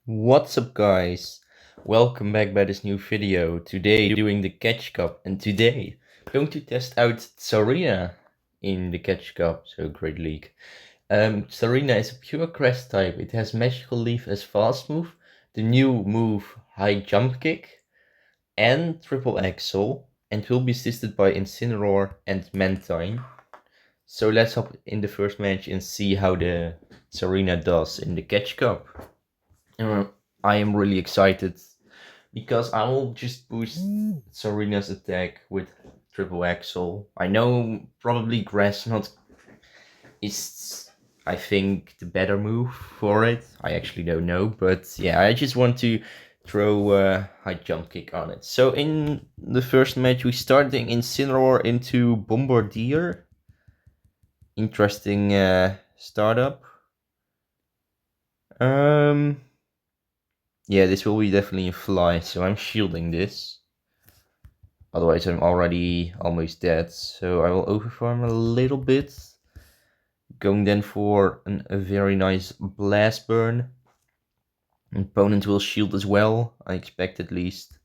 What's up, guys? Welcome back by this new video. Today doing the Catch Cup, and today going to test out Tsareena in the Catch Cup. So great league. Tsareena is a pure grass type. It has Magical Leaf as fast move, the new move High Jump Kick, and Triple Axle, and will be assisted by Incineroar and Mantine. So let's hop in the first match and see how the Tsareena does in the Catch Cup. Uh, I am really excited because I will just boost Tsarena's attack with triple axle. I know probably grass not is I think the better move for it. I actually don't know, but yeah, I just want to throw a high jump kick on it. So in the first match, we starting Incineroar into Bombardier. Interesting startup. Um, yeah, this will be definitely a fly, so I'm shielding this. Otherwise, I'm already almost dead. So I will overfarm a little bit. Going then for a very nice blast burn. Opponent will shield as well, I expect at least.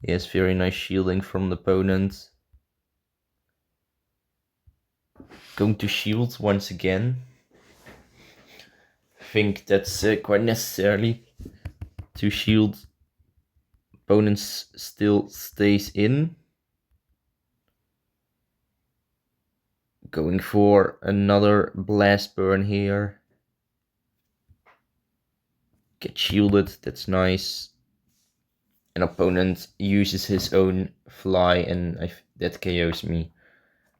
Yes, very nice shielding from the opponent. Going to shield once again. Think that's quite necessary to shield. Opponents still stays in. Going for another blast burn here. Get shielded, that's nice. An opponent uses his own fly and that KOs me.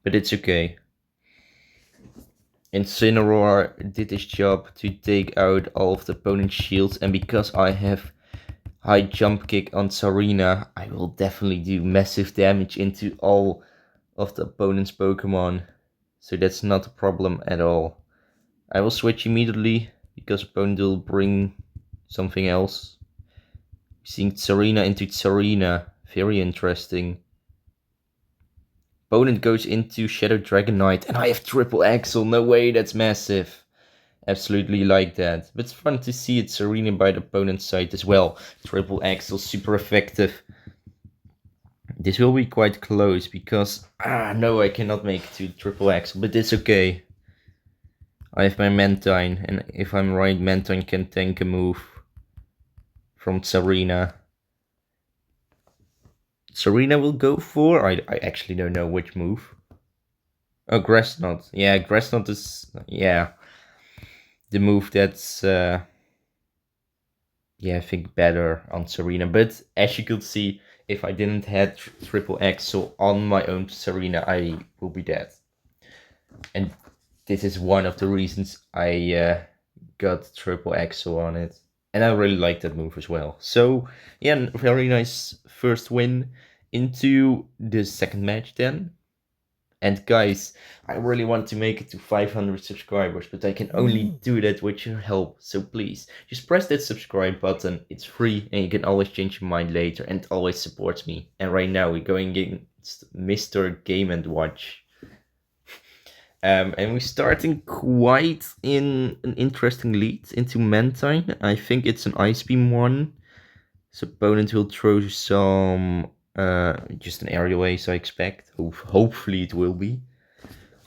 But it's okay. Incineroar did his job to take out all of the opponent's shields, and because I have high jump kick on Tsareena, I will definitely do massive damage into all of the opponent's Pokemon. So that's not a problem at all. I will switch immediately because opponent will bring something else. Seeing Tsareena into Tsareena, very interesting. Opponent goes into Shadow Dragonite, and I have triple axle. No way, that's massive. Absolutely like that. But it's fun to see it Tsareena by the opponent's side as well. Triple axle, super effective. This will be quite close because no, I cannot make it to triple axle, but it's okay. I have my Mantine, and if I'm right, Mantine can tank a move from Tsareena. Tsareena will go for, I actually don't know which move. Oh, Grass Knot. Yeah, Grass Knot is, yeah, the move that's, yeah, I think better on Tsareena. But as you could see, if I didn't have triple axle on my own Tsareena, I will be dead. And this is one of the reasons I got triple axle on it. And I really like that move as well. So, yeah, very nice first win into the second match then. And guys, I really want to make it to 500 subscribers, but I can only do that with your help. So please, just press that subscribe button. It's free and you can always change your mind later and it always supports me. And right now we're going against Mr. Game & Watch. And we're starting quite in an interesting lead into Mantine. I think it's an Ice Beam one. So opponent will throw some, just an aerial ace, I expect. Hopefully it will be.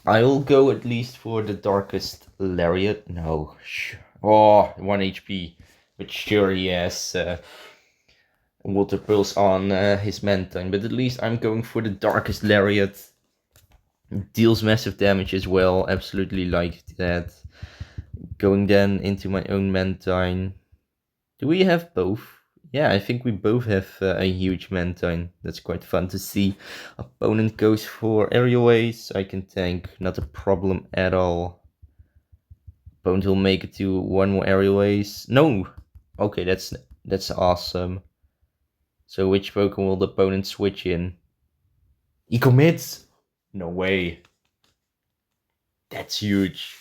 I'll go at least for the Darkest Lariat. No, oh, 1 HP. But sure, he has Water Pulse on his Mantine. But at least I'm going for the Darkest Lariat. Deals massive damage as well. Absolutely like that. Going then into my own Mantine. Do we have both? Yeah, I think we both have a huge Mantine. That's quite fun to see. Opponent goes for aerial ace. I can tank, not a problem at all. Opponent will make it to one more aerial ace. No! Okay, that's awesome. So which Pokemon will the opponent switch in? He commits! No way. That's huge.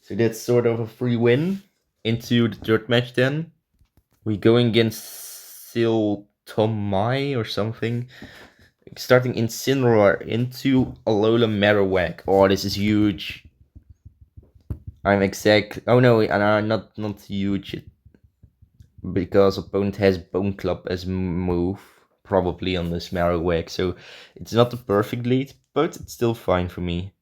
So that's sort of a free win into the third match then. We going against Siltomai or something. Starting Incineroar into Alola Marowak. Oh, this is huge. I'm exact. Oh no, not huge. because opponent has Bone Club as move, probably on this Marowak, so it's not the perfect lead, but it's still fine for me.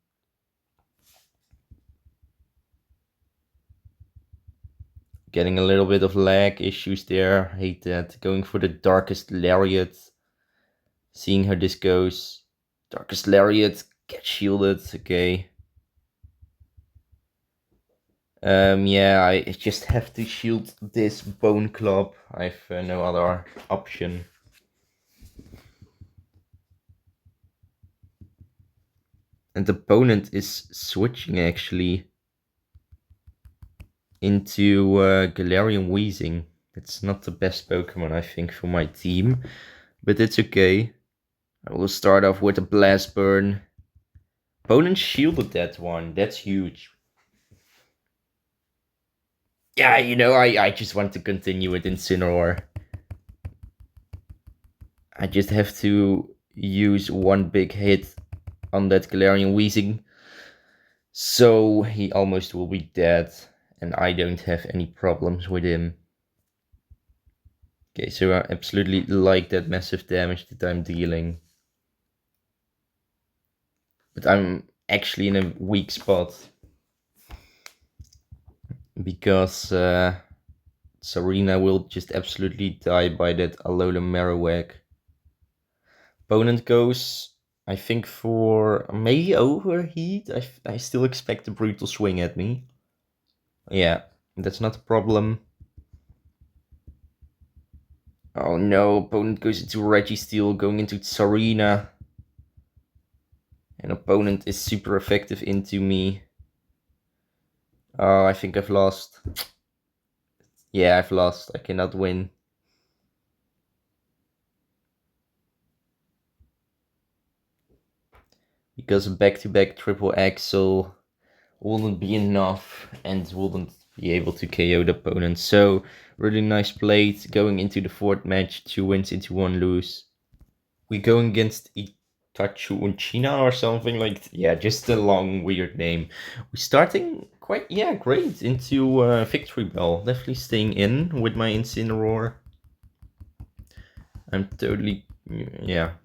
Getting a little bit of lag issues there, hate that. Going for the Darkest Lariat, seeing how this goes. Darkest Lariat, get shielded, okay. Yeah, I just have to shield this Bone Club. I've no other option. And the opponent is switching actually into Galarian Weezing. It's not the best Pokemon, I think, for my team, but it's okay. I will start off with a Blast Burn. Opponent shielded that one. That's huge. Yeah, I just want to continue with Incineroar. I just have to use one big hit on that Galarian Weezing, so he almost will be dead, and I don't have any problems with him. Okay, so I absolutely like that massive damage that I'm dealing. But I'm actually in a weak spot, because Tsareena will just absolutely die by that Alola Marowak. Opponent goes, I think, for maybe Overheat. I still expect a Brutal Swing at me. Yeah, that's not a problem. Oh no, opponent goes into Registeel, going into Tsareena. And opponent is super effective into me. Oh, I think I've lost. Yeah, I've lost. I cannot win. Because back-to-back triple axel wouldn't be enough and wouldn't be able to KO the opponent. So, really nice play going into the fourth match. 2 wins into 1 lose. We going against Itachu Unchina or something like yeah, just a long weird name. We're starting quite great into Victory Bell. Definitely staying in with my Incineroar. I'm totally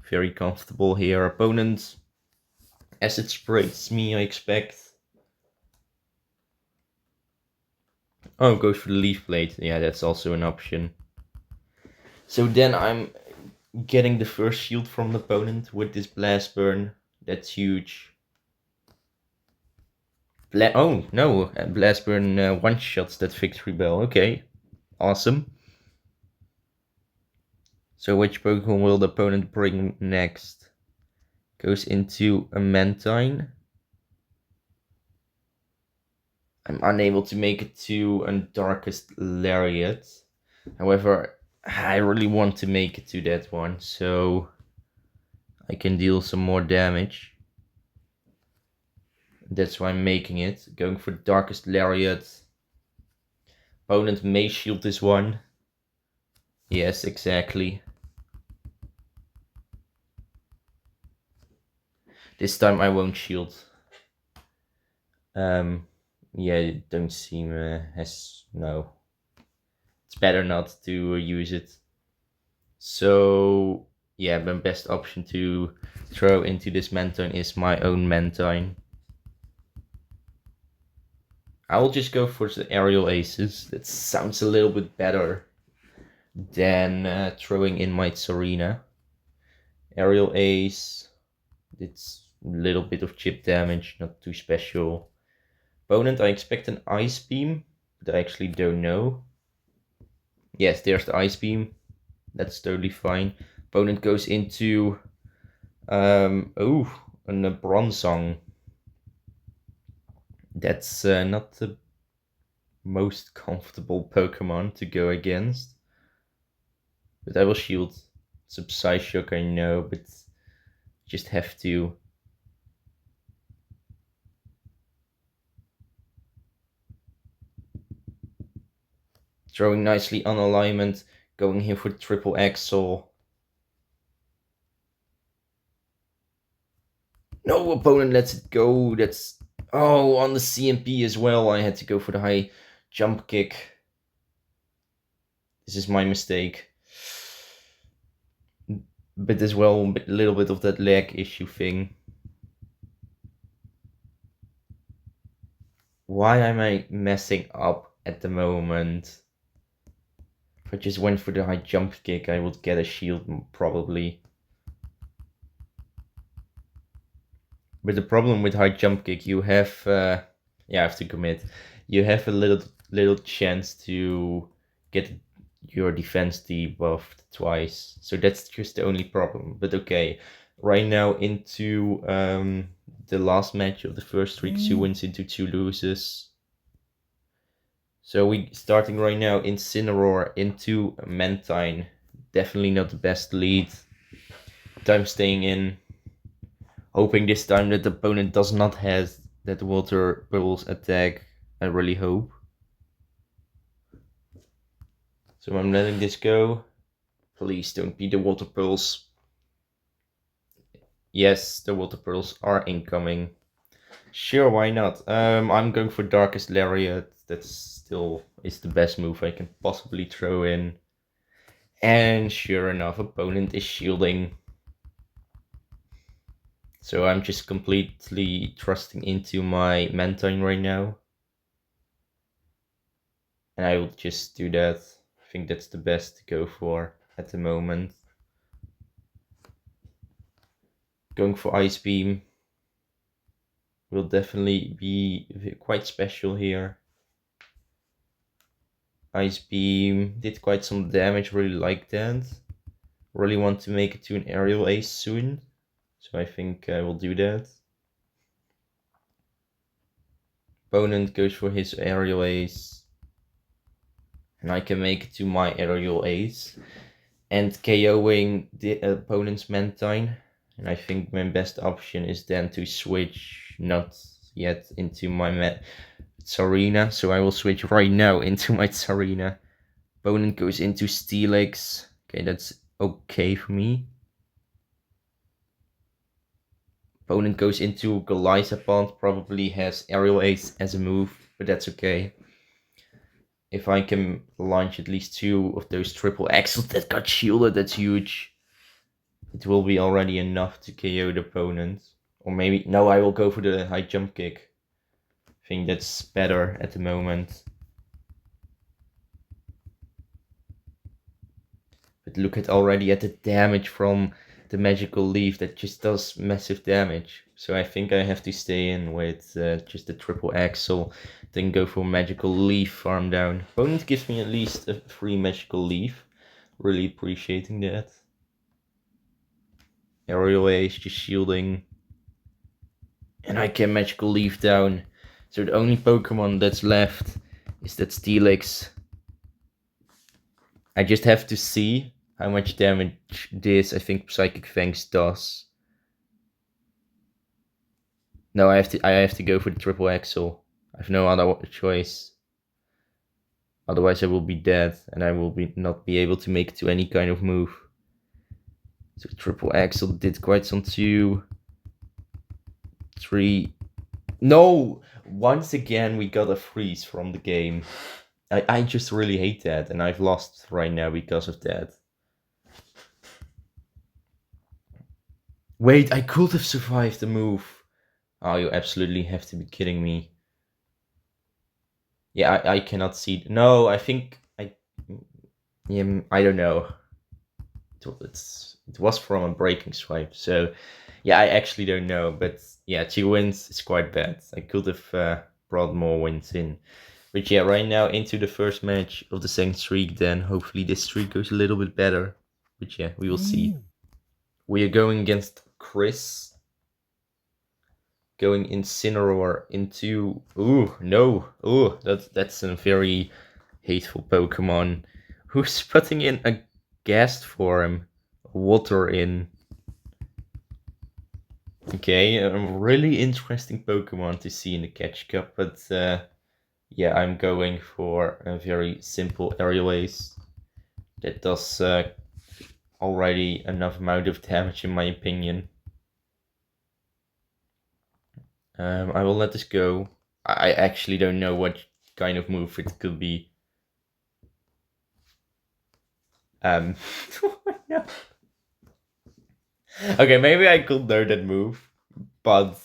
very comfortable here. Opponent acid sprays me, I expect. Oh, goes for the Leaf Blade. Yeah, that's also an option. So then I'm getting the first shield from the opponent with this Blast Burn. That's huge. Oh, no. Blast Burn one-shots that Victory Bell. Okay. Awesome. So which Pokemon will the opponent bring next? Goes into a Mantine. I'm unable to make it to a Darkest Lariat. However, I really want to make it to that one, so I can deal some more damage. That's why I'm making it. Going for Darkest Lariat. Opponent may shield this one. Yes, exactly. This time I won't shield. Yeah, it don't seem as no. It's better not to use it. So yeah, my best option to throw into this Mantine is my own Mantine. I will just go for the aerial aces. That sounds a little bit better than throwing in my Tsareena. Aerial ace. It's a little bit of chip damage, not too special. Opponent, I expect an Ice Beam, but I actually don't know. Yes, there's the Ice Beam. That's totally fine. Opponent goes into a Bronzong. That's not the most comfortable Pokemon to go against. But I will shield. It's a Psyshock, I know, but just have to. Throwing nicely on alignment, going here for triple axel. No, opponent lets it go. That's on the CMP as well. I had to go for the high jump kick. This is my mistake. But as well, a little bit of that lag issue thing. Why am I messing up at the moment? If I just went for the high jump kick, I would get a shield probably. But the problem with high jump kick, you have, yeah, I have to commit. You have a little chance to get your defense debuffed twice. So that's just the only problem. But okay, right now into the last match of the first streak, 2 wins into 2 losses. So we starting right now Incineroar into Mantine. Definitely not the best lead. Time staying in. Hoping this time that the opponent does not have that water bubbles attack. I really hope. So I'm letting this go. Please don't be the water pearls. Yes, the water pearls are incoming. Sure, why not? I'm going for Darkest Lariat. That still is the best move I can possibly throw in. And sure enough, opponent is shielding. So I'm just completely trusting into my Mantine right now. And I will just do that. I think that's the best to go for at the moment. Going for Ice Beam will definitely be quite special here. Ice Beam did quite some damage, really like that. Really want to make it to an aerial ace soon. So I think I will do that. Opponent goes for his aerial ace. And I can make it to my aerial ace. And KOing the opponent's Mantine. And I think my best option is then to switch not yet into my Tsareena. So I will switch right now into my Tsareena. Opponent goes into Steelix. Okay, that's okay for me. Opponent goes into Goliathapond. Probably has Aerial Ace as a move, but that's okay. If I can launch at least 2 of those triple axles that got shielded, that's huge. It will be already enough to KO the opponent. Or maybe, no, I will go for the high jump kick. I think that's better at the moment. But look at already at the damage from the magical leaf. That just does massive damage. So I think I have to stay in with just the triple axle. Then go for magical leaf farm down. Opponent gives me at least a free magical leaf. Really appreciating that. Aerial Ace just shielding. And I can magical leaf down. So the only Pokemon that's left is that Steelix. I just have to see how much damage this, I think, Psychic Fangs does. No, I have to go for the triple axle. I have no other choice. Otherwise I will be dead and I will not be able to make it to any kind of move. So triple axle did quite some 2, 3. No! Once again we got a freeze from the game. I just really hate that, and I've lost right now because of that. Wait, I could have survived the move. Oh, you absolutely have to be kidding me. Yeah, I cannot see. No, I think yeah, I don't know. It was from a breaking swipe, so yeah, I actually don't know. But yeah, 2 wins is quite bad. I could have brought more wins in. But yeah, right now into the first match of the second streak, then hopefully this streak goes a little bit better. But yeah, we will see. We are going against Chris. Going Incineroar into... Ooh, no. Ooh, that's a very hateful Pokemon. Who's putting in a gas form? Water in. Okay, a really interesting Pokemon to see in the Catch Cup, but yeah, I'm going for a very simple Aerial Ace that does already enough amount of damage in my opinion. I will let this go. I actually don't know what kind of move it could be. Um, no. Okay, maybe I could know that move, but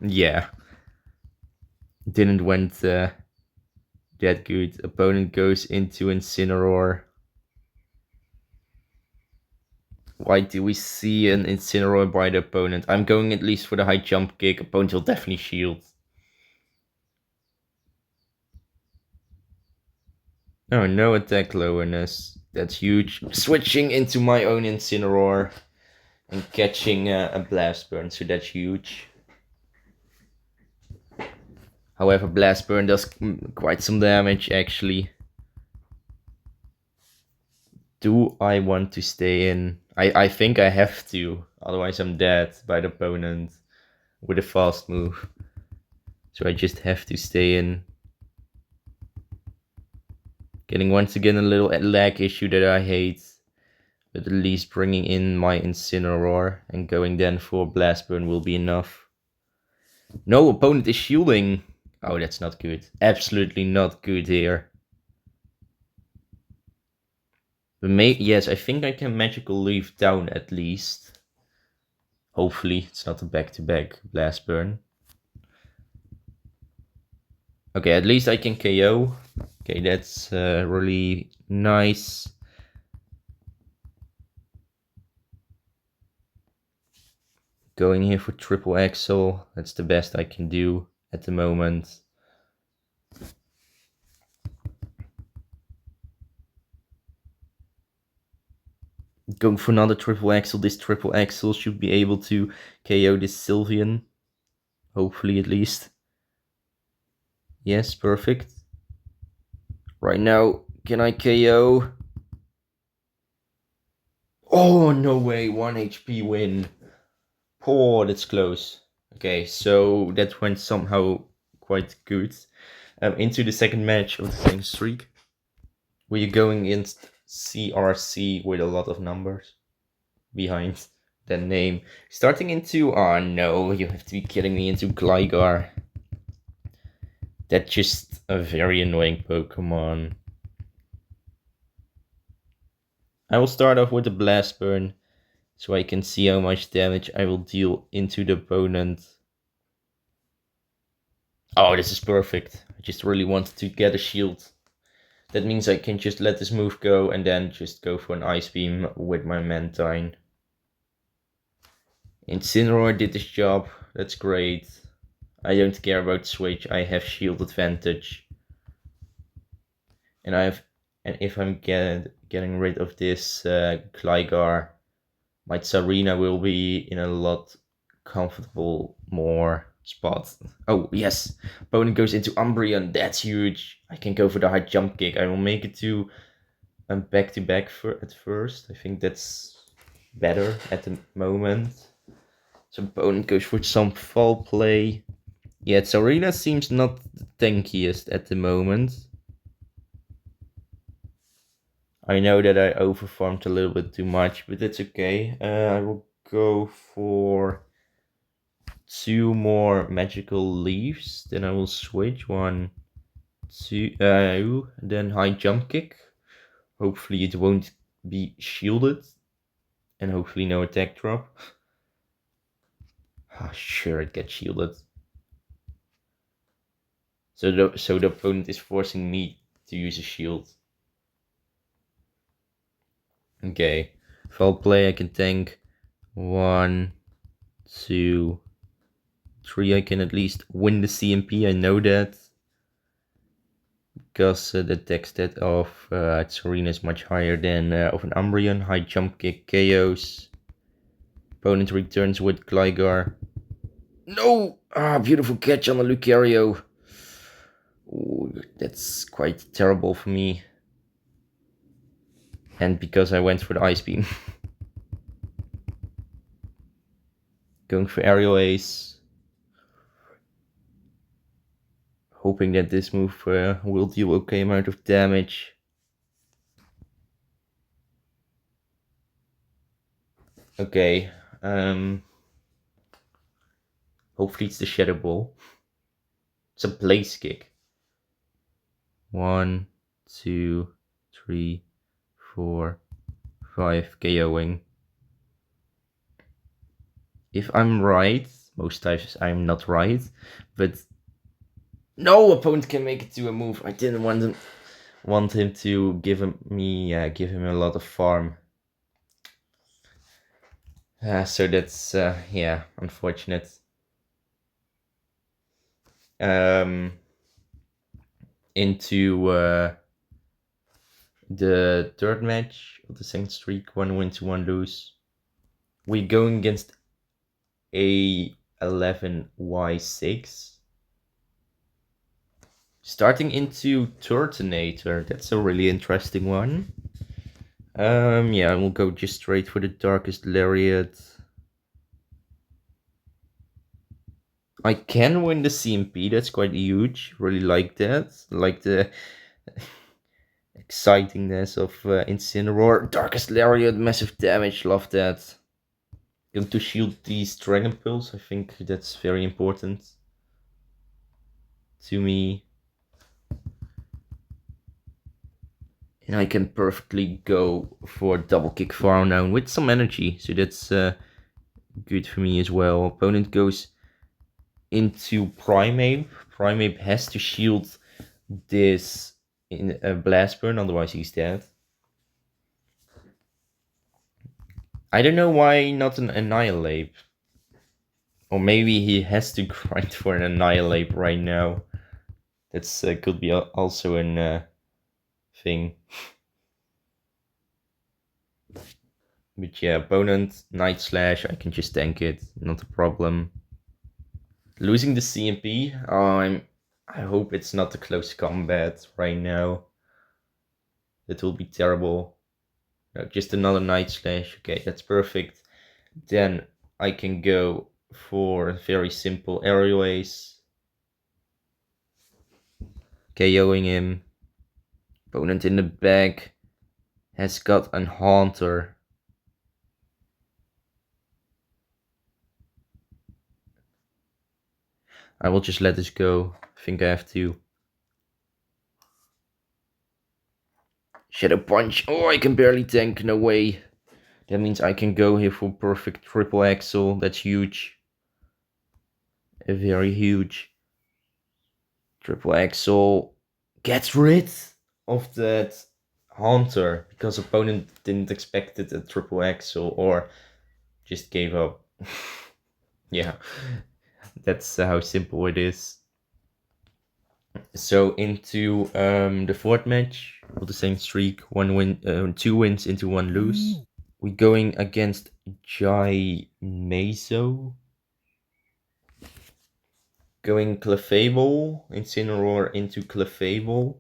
yeah, didn't went that good. Opponent goes into Incineroar. Why do we see an Incineroar by the opponent? I'm going at least for the high jump kick. Opponent will definitely shield. Oh, no attack lowerness. That's huge. Switching into my own Incineroar and catching a Blast Burn, so that's huge. However, Blast Burn does quite some damage actually. Do I want to stay in? I think I have to, otherwise I'm dead by the opponent with a fast move. So I just have to stay in. Getting once again a little lag issue that I hate. But at least bringing in my Incineroar and going then for Blast Burn will be enough. No, opponent is shielding. Oh, that's not good. Absolutely not good here. But yes, I think I can Magical Leaf down at least. Hopefully, it's not a back-to-back Blast Burn. Okay, at least I can KO. Okay, that's really nice. Going here for triple axel. That's the best I can do at the moment. Going for another triple axel. This triple axel should be able to KO this Sylveon. Hopefully, at least. Yes, perfect. Right now, can I KO? Oh, no way. 1 HP win. Oh, that's close. Okay, so that went somehow quite good. Into the second match of the same streak. Were you going against CRC with a lot of numbers behind the name? Starting into... Oh no, you have to be kidding me, into Gligar. That's just a very annoying Pokemon. I will start off with a Blast Burn, so I can see how much damage I will deal into the opponent. Oh, this is perfect. I just really wanted to get a shield. That means I can just let this move go and then just go for an Ice Beam with my Mantine. Incineroar did this job. That's great. I don't care about switch. I have shield advantage. And if I'm getting rid of this Gligar, my Tsareena will be in a lot comfortable more spot. Oh yes, opponent goes into Umbreon. That's huge. I can go for the high jump kick. I will make it to back to back at first. I think that's better at the moment. So opponent goes for some foul play. Yeah, Tsareena seems not the tankiest at the moment. I know that I overfarmed a little bit too much, but that's okay. I will go for 2 more magical leaves. Then I will switch 1, 2, then high jump kick. Hopefully it won't be shielded. And hopefully no attack drop. Oh, sure, it gets shielded. So the opponent is forcing me to use a shield. Okay. Foul play, I can tank 1, 2, 3. I can at least win the CMP, I know that. Because the attack stat of Tsareena is much higher than of an Umbreon. High jump kick KOs. Opponent returns with Gligar. No! Ah, beautiful catch on a Lucario. Ooh, that's quite terrible for me. And because I went for the Ice Beam. Going for Aerial Ace. Hoping that this move will deal okay amount of damage. Okay. Hopefully it's the Shadow Ball. It's a Blaze Kick. 1, 2, 3, 4, 5, KOing. If I'm right, most times I'm not right, but no opponent can make it to a move. I didn't want him to give him a lot of farm. So that's yeah, unfortunate. Um, into the third match of the second streak, 1 win to 1 lose. We're going against A11Y6. Starting into Turtonator, that's a really interesting one. Yeah, we'll go just straight for the Darkest Lariat. I can win the CMP, that's quite huge. Really like that. Like the excitingness of Incineroar. Darkest Lariat, massive damage, love that. Going to shield these Dragon Pulse, I think that's very important to me. And I can perfectly go for double kick far now with some energy, so that's good for me as well. Opponent goes into Primeape. Primeape has to shield this in a Blast Burn, otherwise he's dead. I don't know why not an Annihilate. Or maybe he has to grind for an Annihilate right now. That's could be also an thing. But yeah, opponent, Night Slash, I can just tank it, not a problem. Losing the CMP, I hope it's not a close combat right now. That will be terrible. No, just another Night Slash, okay, that's perfect. Then I can go for very simple aerial ace. KOing him. Opponent in the back has got an Haunter. I will just let this go. I think I have to. Shadow Punch. Oh, I can barely tank. No way. That means I can go here for perfect triple axle. That's huge. A very huge triple axle. Gets rid of that Haunter because opponent didn't expect it a triple axle or just gave up. Yeah, that's how simple it is. So into the fourth match of the same streak, 2 wins into 1 lose. We're going against Jai Meso. Going Clefable, Incineroar into Clefable.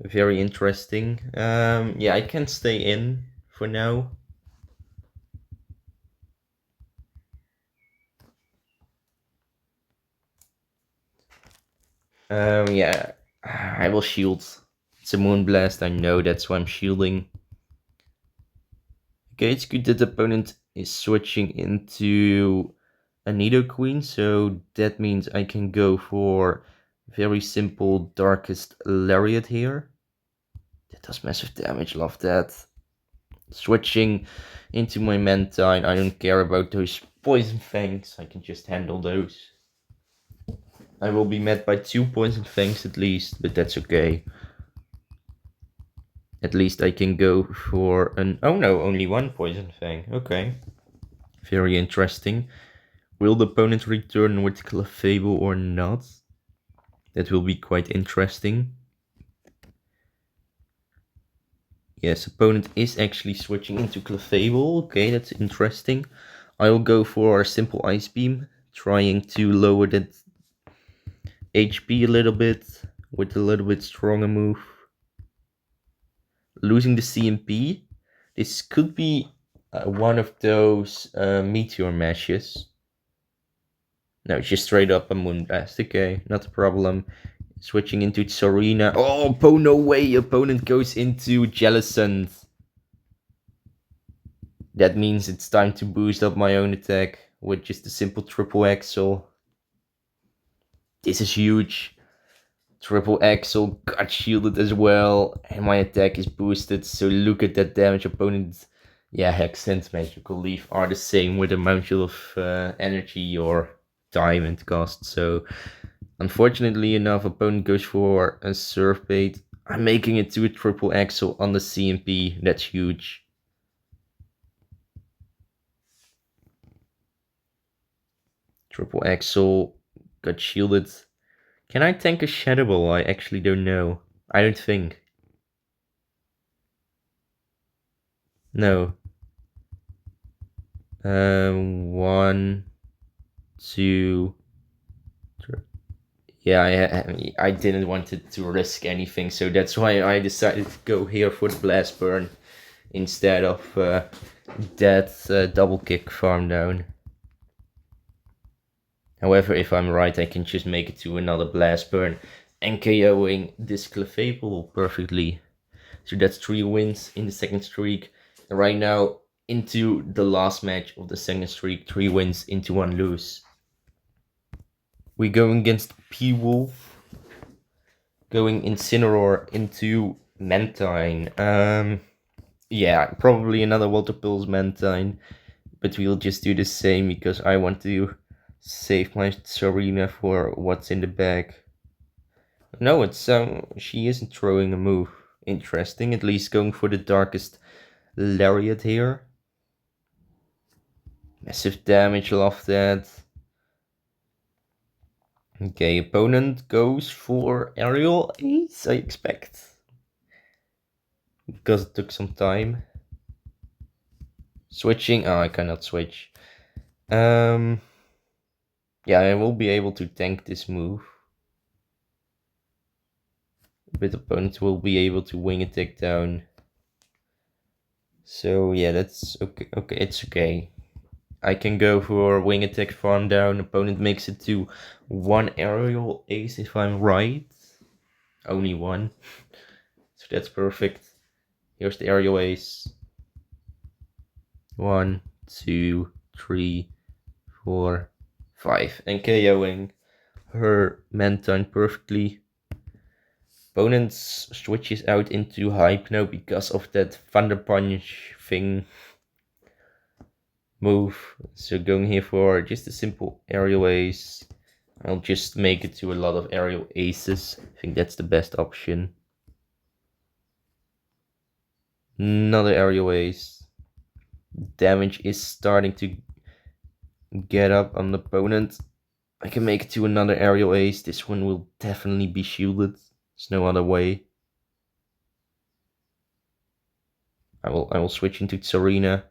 Very interesting. Yeah, I can stay in for now. Yeah, I will shield. It's a Moonblast, I know, that's why I'm shielding. Okay, it's good that the opponent is switching into a Nidoqueen, so that means I can go for very simple Darkest Lariat here. That does massive damage, love that. Switching into my Mantine, I don't care about those Poison Fangs, I can just handle those. I will be met by 2 Poison Fangs at least, but that's okay. At least I can go for an... Oh no, only 1 Poison Fang, okay. Very interesting. Will the opponent return with Clefable or not? That will be quite interesting. Yes, opponent is actually switching into Clefable. Okay, that's interesting. I will go for a simple Ice Beam, trying to lower that HP a little bit with a little bit stronger move. Losing the CMP. This could be one of those Meteor Mashes. No, just straight up a Moonblast. Okay, not a problem. Switching into Tsareena. Oh, no way. Opponent goes into Jellicent. That means it's time to boost up my own attack with just a simple triple axle. This is huge. Triple Axel got shielded as well, and my attack is boosted. So look at that damage. Opponent, yeah, Hex and Magical Leaf are the same with a module of energy or time and cost. So unfortunately enough, opponent goes for a Surf Bait. I'm making it to a Triple Axel on the CMP. That's huge. Triple Axel got shielded. Can I tank a Shadow Ball? I actually don't know. I don't think. No. One, two, three. Yeah, I didn't want it to risk anything, so that's why I decided to go here for the Blast Burn instead of that double kick farm down. However, if I'm right, I can just make it to another Blast Burn and KOing this Clefable perfectly. So that's 3 wins in the second streak. And right now, into the last match of the second streak, 3 wins into 1 lose. We go against P-Wolf, going Incineroar into Mantine. Yeah, probably another Water Pulse Mantine, but we'll just do the same because I want to save my Tsareena for what's in the bag. No, it's she isn't throwing a move. Interesting, at least going for the darkest Lariat here. Massive damage, love that. Okay, opponent goes for aerial ace, I expect. Because it took some time. Switching, oh, I cannot switch. Yeah, I will be able to tank this move. But opponent will be able to wing attack down. So yeah, that's okay. Okay, it's okay. I can go for wing attack farm down. Opponent makes it to 1 aerial ace if I'm right. Only 1. So that's perfect. Here's the aerial ace. 1, 2, 3, 4, 5. And KOing her Mantine perfectly. Opponent switches out into Hypno because of that Thunder Punch thing move. So going here for just a simple aerial ace. I'll just make it to a lot of aerial aces. I think that's the best option. Another aerial ace. Damage is starting to get up on the opponent. I can make it to another aerial ace. This one will definitely be shielded. There's no other way. I will switch into Tsareena.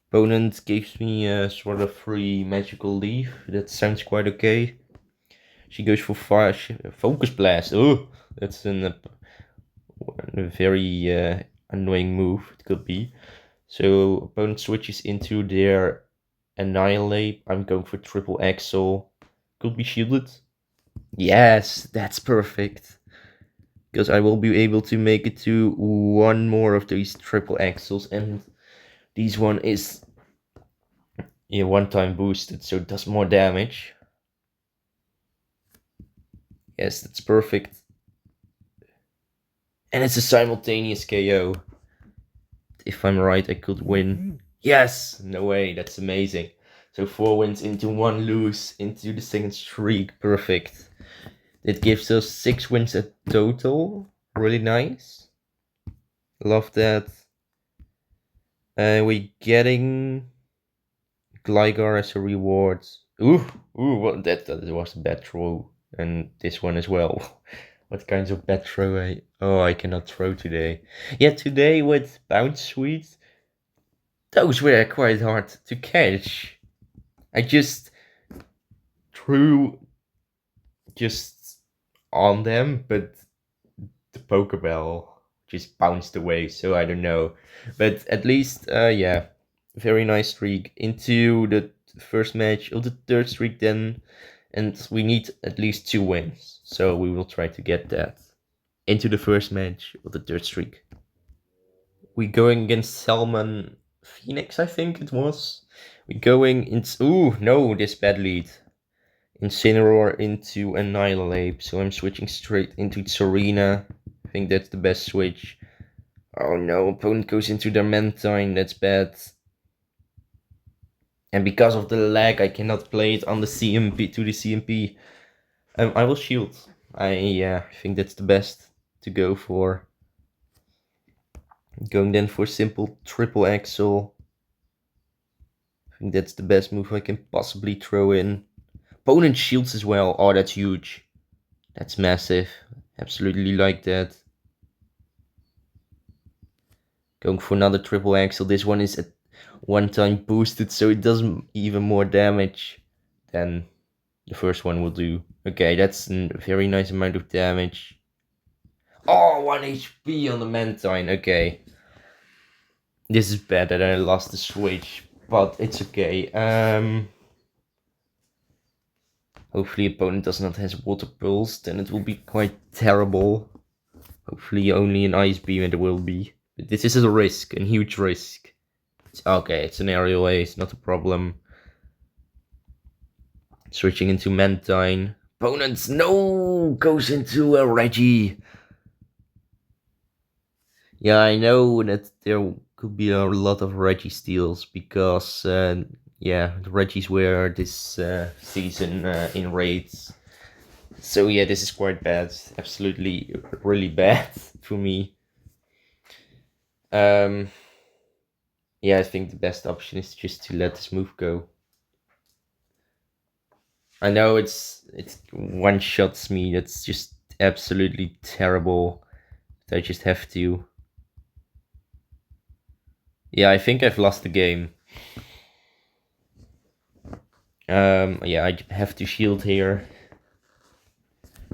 Opponent gives me a sort of free magical leaf. That sounds quite okay. She goes for fire focus blast. Oh, that's a very annoying move. It could be. So opponent switches into their annihilate. I'm going for triple axle. Could be shielded. Yes, that's perfect. Because I will be able to make it to 1 more of these triple axles, and this one is, yeah, 1 time boosted, so it does more damage. Yes, that's perfect. And it's a simultaneous KO. If I'm right, I could win. Yes! No way, that's amazing. So 4 wins into 1 lose into the second streak. Perfect. It gives us 6 wins at total. Really nice. Love that. We're getting Gligar as a reward. Ooh, what that was a bad throw. And this one as well. What kinds of bad throw I cannot throw today. Yeah, today with Bounce Sweet, those were quite hard to catch. I just threw just on them, but the Pokeball just bounced away, so I don't know. But at least, yeah, very nice streak into the first match of the third streak then, and we need at least 2 wins, so we will try to get that into the first match of the third streak. We going against Salmon Phoenix, I think it was. We're going into... Ooh, no, this bad lead. Incineroar into Annihilate, so I'm switching straight into Tsareena. I think that's the best switch. Oh no, opponent goes into their Mantine, that's bad. And because of the lag, I cannot play it on the CMP to the CMP. I will shield. I think that's the best to go for. Going then for simple triple axle. I think that's the best move I can possibly throw in. Opponent shields as well. Oh, that's huge. That's massive. Absolutely like that. Going for another triple axle. This one is at one time boosted, so it does even more damage than the first one will do. Okay, that's a very nice amount of damage. Oh, 1 HP on the Mantine. Okay. This is bad that I lost the switch, but it's okay. Hopefully opponent does not has water pulse, then it will be quite terrible. Hopefully only an ice beam it will be. But this is a risk, a huge risk. Okay, it's an aerial ace, not a problem. Switching into Mantine. Opponents, no! Goes into a Reggie. Yeah, I know that there could be a lot of Reggie steals because, yeah, the Reggies were this season in raids. So yeah, this is quite bad. Absolutely, really bad for me. Yeah, I think the best option is just to let this move go. I know it's one shots me. That's just absolutely terrible. I just have to. Yeah, I think I've lost the game. Yeah, I have to shield here.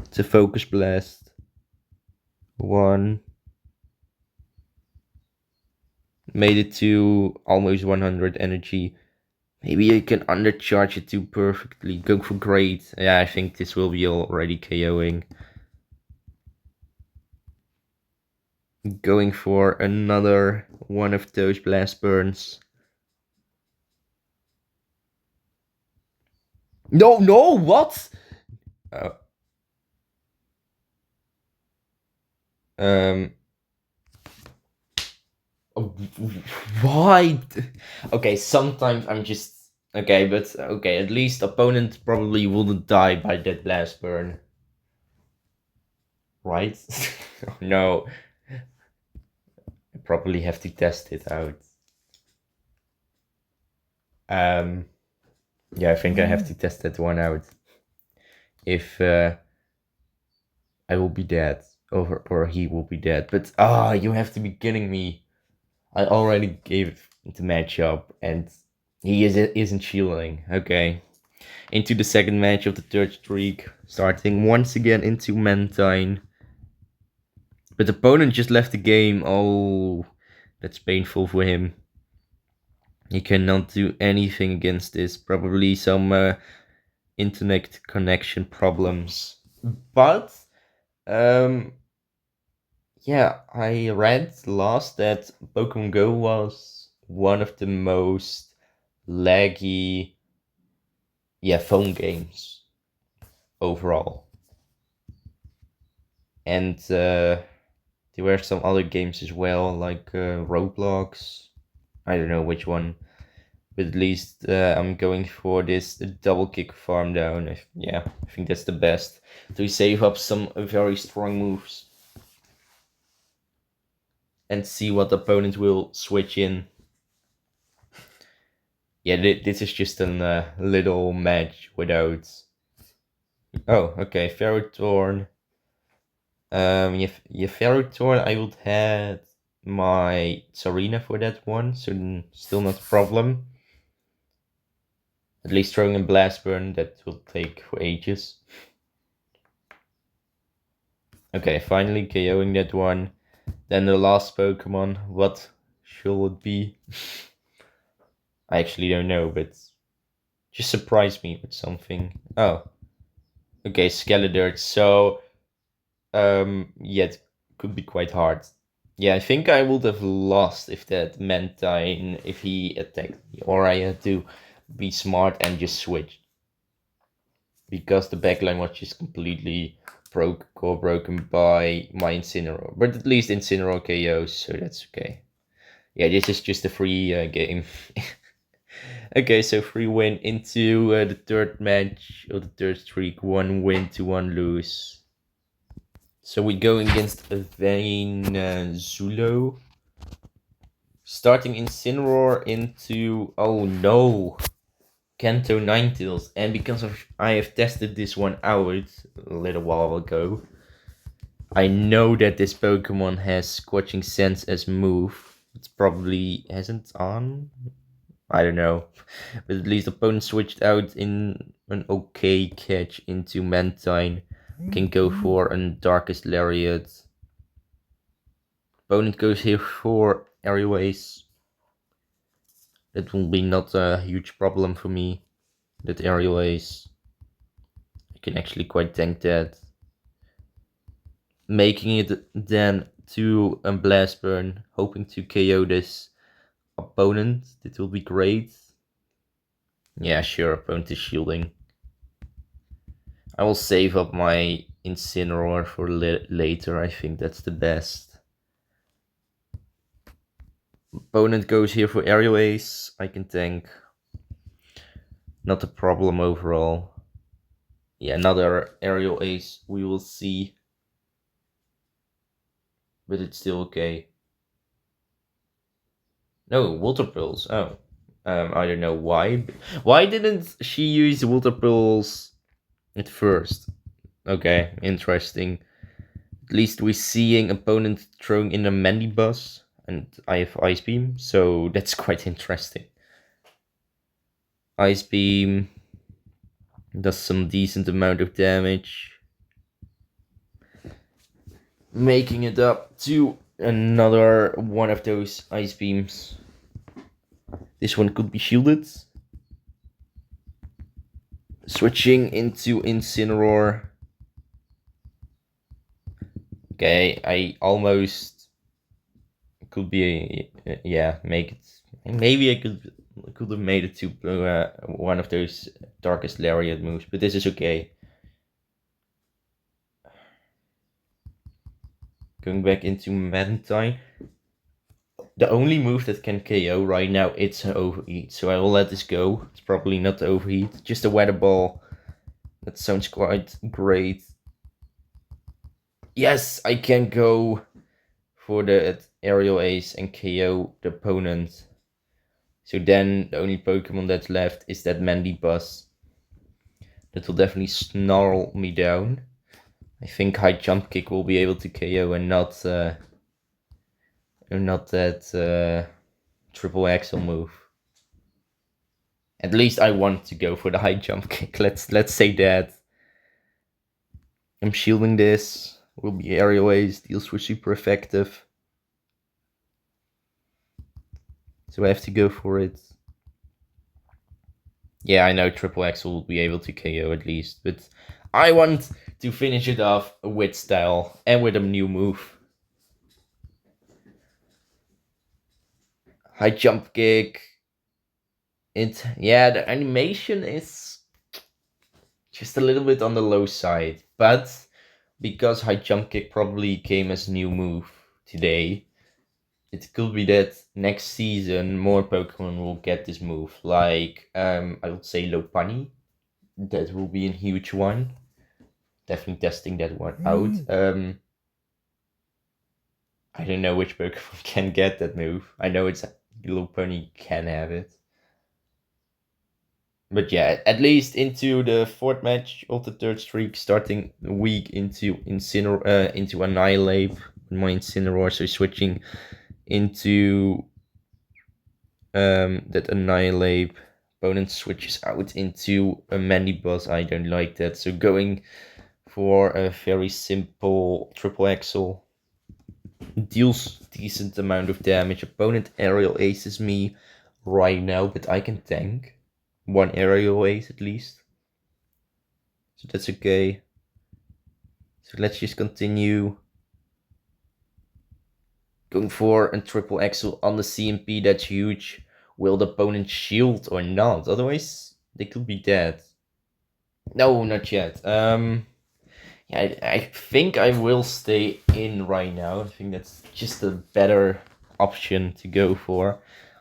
It's a focus blast. One. Made it to almost 100 energy. Maybe I can undercharge it too perfectly. Go for great. Yeah, I think this will be already KOing. Going for another one of those blast burns. No, no, what? Uh, um, why? Okay, sometimes I'm just okay, but okay. At least opponent probably wouldn't die by that blast burn, right? No, I probably have to test it out. Yeah, I think I have to test that one out. If I will be dead, or he will be dead. But you have to be kidding me. I already gave the matchup, and he isn't shielding. Okay, into the second match of the third streak, starting once again into Mantine. But the opponent just left the game. Oh, that's painful for him. He cannot do anything against this. Probably some internet connection problems. But yeah, I read last that Pokemon Go was one of the most laggy, yeah, phone games overall. And there were some other games as well, like Roblox. I don't know which one, but at least I'm going for this double kick farm down. Yeah, I think that's the best to save up some very strong moves and see what opponent will switch in. Yeah, this is just a little match without. Oh, okay, Ferrothorn. Yeah, Ferrothorn. I would had my Tsareena for that one, so still not a problem. At least throwing a blast burn that will take for ages. Okay, finally KOing that one. Then the last Pokemon. What shall it be? I actually don't know, but just surprise me with something. Oh, okay, Skeledirge. So, yeah, it could be quite hard. Yeah, I think I would have lost if that Mantine, if he attacked me, or I had to be smart and just switch because the backline was just completely broken by my Incineroar. But at least Incineroar KOs, so that's okay. Yeah, this is just a free game. Okay, so free win into the third match of the third streak. One win to one lose. So we go against Vayne Zulo. Starting Incineroar into, oh no, Kanto Ninetales. And because of I have tested this one out a little while ago, I know that this Pokemon has Scorching Sense as move. It probably hasn't on. I don't know. But at least opponent switched out in an okay catch into Mantine. Can go for a Darkest Lariat. Opponent goes here for Aerial Ace. That will be not a huge problem for me. That Aerial Ace. I can actually quite tank that. Making it then to a Blast Burn. Hoping to KO this opponent. That will be great. Yeah, sure, opponent is shielding. I will save up my Incineroar for later. I think that's the best. Opponent goes here for Aerial Ace. I can tank. Not a problem overall. Yeah, another Aerial Ace. We will see. But it's still okay. No, Water Pearls. Oh. I don't know why. Why didn't she use Water Pearls at first? Okay, interesting. At least we're seeing opponent throwing in a Mandibuzz, and I have Ice Beam, so that's quite interesting. Ice Beam does some decent amount of damage, making it up to another one of those Ice Beams. This one could be shielded. Switching into Incineroar. Okay, I almost could be yeah, make it. Maybe I could have made it to one of those Darkest Lariat moves, but this is okay. Going back into Mantine. The only move that can KO right now it's Overheat, so I will let this go. It's probably not Overheat, just a Weather Ball. That sounds quite great. Yes, I can go for the Aerial Ace and KO the opponent. So then the only Pokemon that's left is that Mandibuzz. That will definitely snarl me down. I think High Jump Kick will be able to KO and not that Triple Axle move. At least I want to go for the High Jump Kick. Let's say that. I'm shielding this. Will be Aerial Ace. Deals were super effective. So I have to go for it. Yeah, I know Triple Axel will be able to KO at least, but I want to finish it off with style and with a new move. High jump kick. Yeah, the animation is just a little bit on the low side, but because high jump kick probably came as a new move today, it could be that next season more Pokemon will get this move. Like I would say Lopunny. That will be a huge one. Definitely testing that one out. I don't know which Pokemon can get that move. I know it's Lopunny can have it. But yeah, at least into the fourth match of the third streak, starting the week into into Annihilate with my Incineroar, so switching into that Annihilate. Opponent switches out into a Mandibuzz. I don't like that, so going for a very simple Triple Axel. Deals decent amount of damage. Opponent Aerial Aces me right now, but I can tank one Aerial Ace at least. So that's okay. So let's just continue. Going for a triple axel on the CMP, that's huge. Will the opponent shield or not? Otherwise, they could be dead. No, not yet. Yeah, I think I will stay in right now. I think that's just a better option to go for.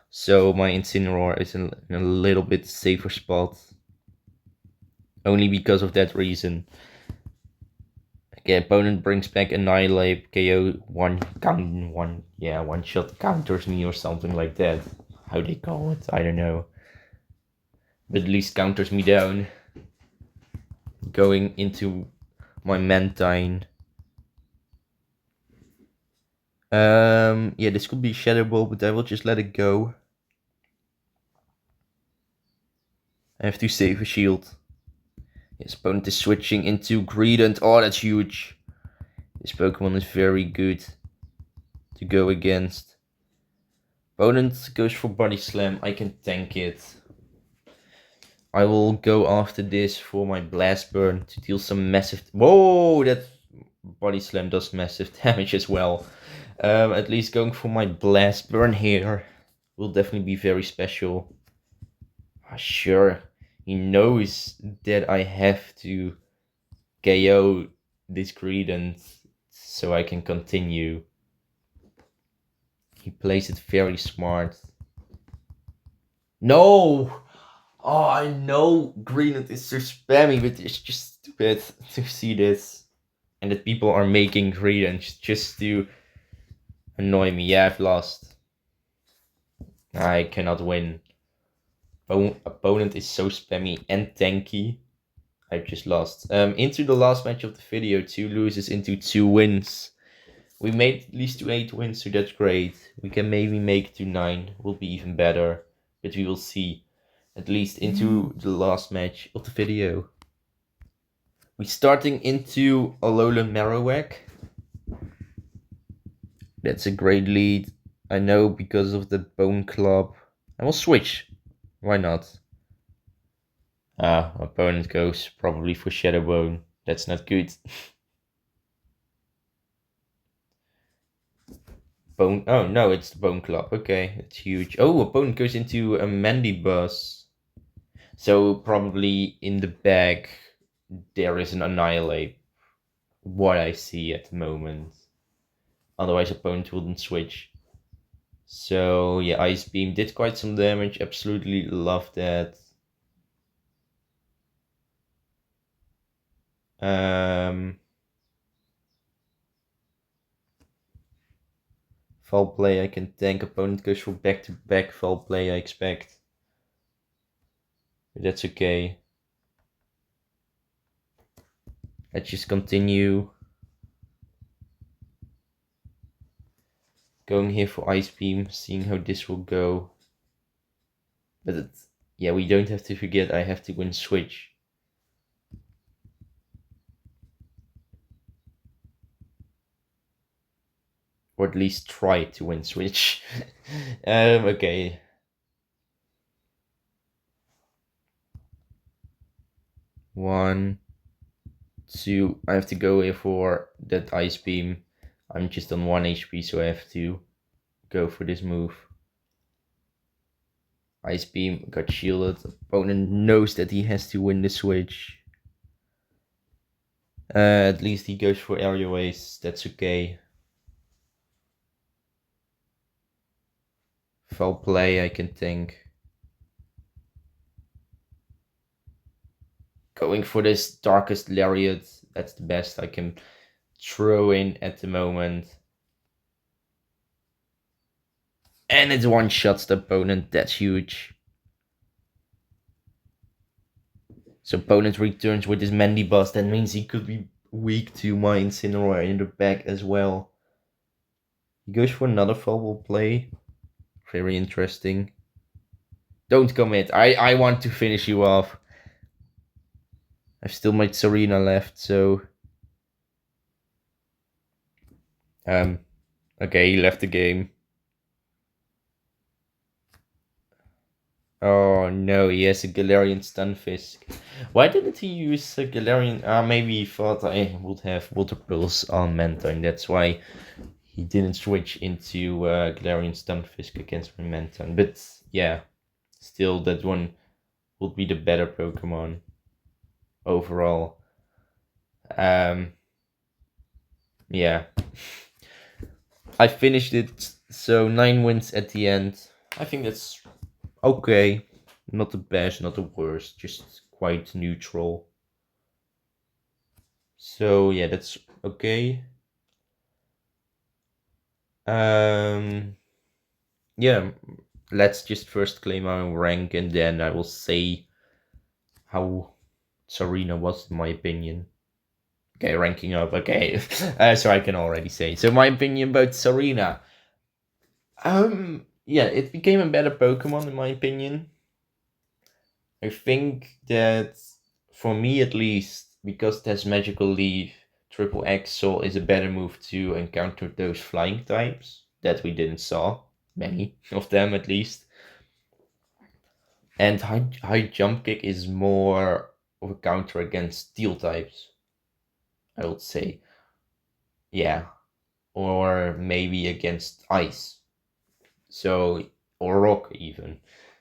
So my Incineroar is in a little bit safer spot. Only because of that reason. Okay, opponent brings back Annihilate, KO, one shot counters me or something like that. How they call it, I don't know. But at least counters me down. Going into my Mantine. Yeah, this could be Shadow Ball, but I will just let it go. I have to save a shield. His opponent is switching into Greedent. Oh, that's huge. This Pokemon is very good to go against. Opponent goes for Body Slam. I can tank it. I will go after this for my Blast Burn to deal some massive... Whoa, that Body Slam does massive damage as well. At least going for my Blast Burn here will definitely be very special. Sure, he knows that I have to KO this Greedent so I can continue. He plays it very smart. No! Oh, I know Greedent is so spammy, but it's just stupid to see this. And that people are making Greedent just to annoy me. Yeah, I've lost. I cannot win. Opponent is so spammy and tanky. I've just lost. Into the last match of the video, 2 loses into 2 wins. We made at least to 8 wins, so that's great. We can maybe make to 9, will be even better. But we will see. At least into the last match of the video. We're starting into Alolan Marowak. That's a great lead. I know because of the Bone Club. I will switch. Why not? Opponent goes probably for Shadow Bone. That's not good. Bone. Oh no, it's the Bone Club. Okay, it's huge. Oh, opponent goes into a Mandibuzz. So probably in the bag there is an Annihilate. What I see at the moment. Otherwise, opponent wouldn't switch. So yeah, Ice Beam did quite some damage. Absolutely love that. Foul play, I can tank. Opponent goes for back-to-back foul play, I expect. But that's okay. Let's just continue. Going here for Ice Beam, seeing how this will go. But yeah, we don't have to forget I have to win Switch. Or at least try to win Switch. Okay. One, two. I have to go here for that Ice Beam. I'm just on 1 HP, so I have to go for this move. Ice Beam got shielded. Opponent knows that he has to win the Switch. At least he goes for Aerial Ace. That's okay. Foul play, I can think. Going for this Darkest Lariat. That's the best I can throw in at the moment. And it one-shots the opponent. That's huge. So opponent returns with his Mandibuzz. That means he could be weak to my Incineroar in the back as well. He goes for another foul play. Very interesting. Don't commit. I want to finish you off. I've still my Tsareena left, so... Okay, he left the game. Oh no, he has a Galarian Stunfisk. Why didn't he use a Galarian... maybe he thought I would have Water Pulse on Mantine. That's why he didn't switch into Galarian Stunfisk against my Mantine. But yeah, still that one would be the better Pokemon overall. Yeah, I finished it, so 9 wins at the end. I think that's okay. Not the best, not the worst, just quite neutral. So yeah, that's okay. Um, yeah, let's just first claim our rank, and then I will say how Tsareena was, in my opinion. Okay, ranking up. Okay, so I can already say. So my opinion about Tsareena. Yeah, it became a better Pokemon in my opinion. I think that for me at least, because it has Magical Leaf, Triple Axel is a better move to encounter those flying types that we didn't saw, many of them at least. And high jump kick is more of a counter against steel types, I would say. Yeah, or maybe against ice. So or rock even.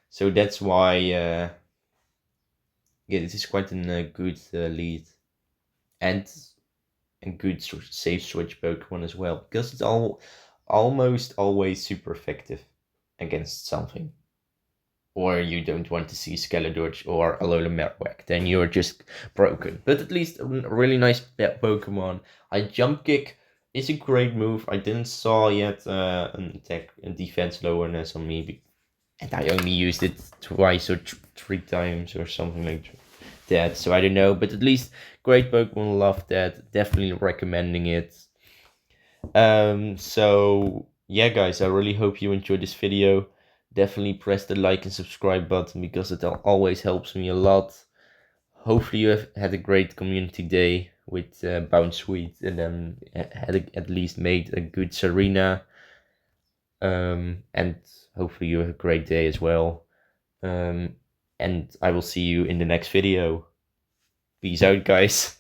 So that's why yeah, this is quite a good lead. And a good safe switch Pokemon as well, because it's almost always super effective against something. Or you don't want to see Skeletorch or Alola Marowak, then you're just broken. But at least a really nice Pokemon. I Jump Kick is a great move. I didn't saw yet an attack and defense lowerness on me, and I only used it twice or 3 times or something like that. So I don't know, but at least great Pokemon. Love that. Definitely recommending it. So yeah, guys, I really hope you enjoyed this video. Definitely press the like and subscribe button because it always helps me a lot. Hopefully you have had a great community day with Bounce Sweet, and then at least made a good Tsareena. And hopefully you have a great day as well. And I will see you in the next video. Peace out, guys.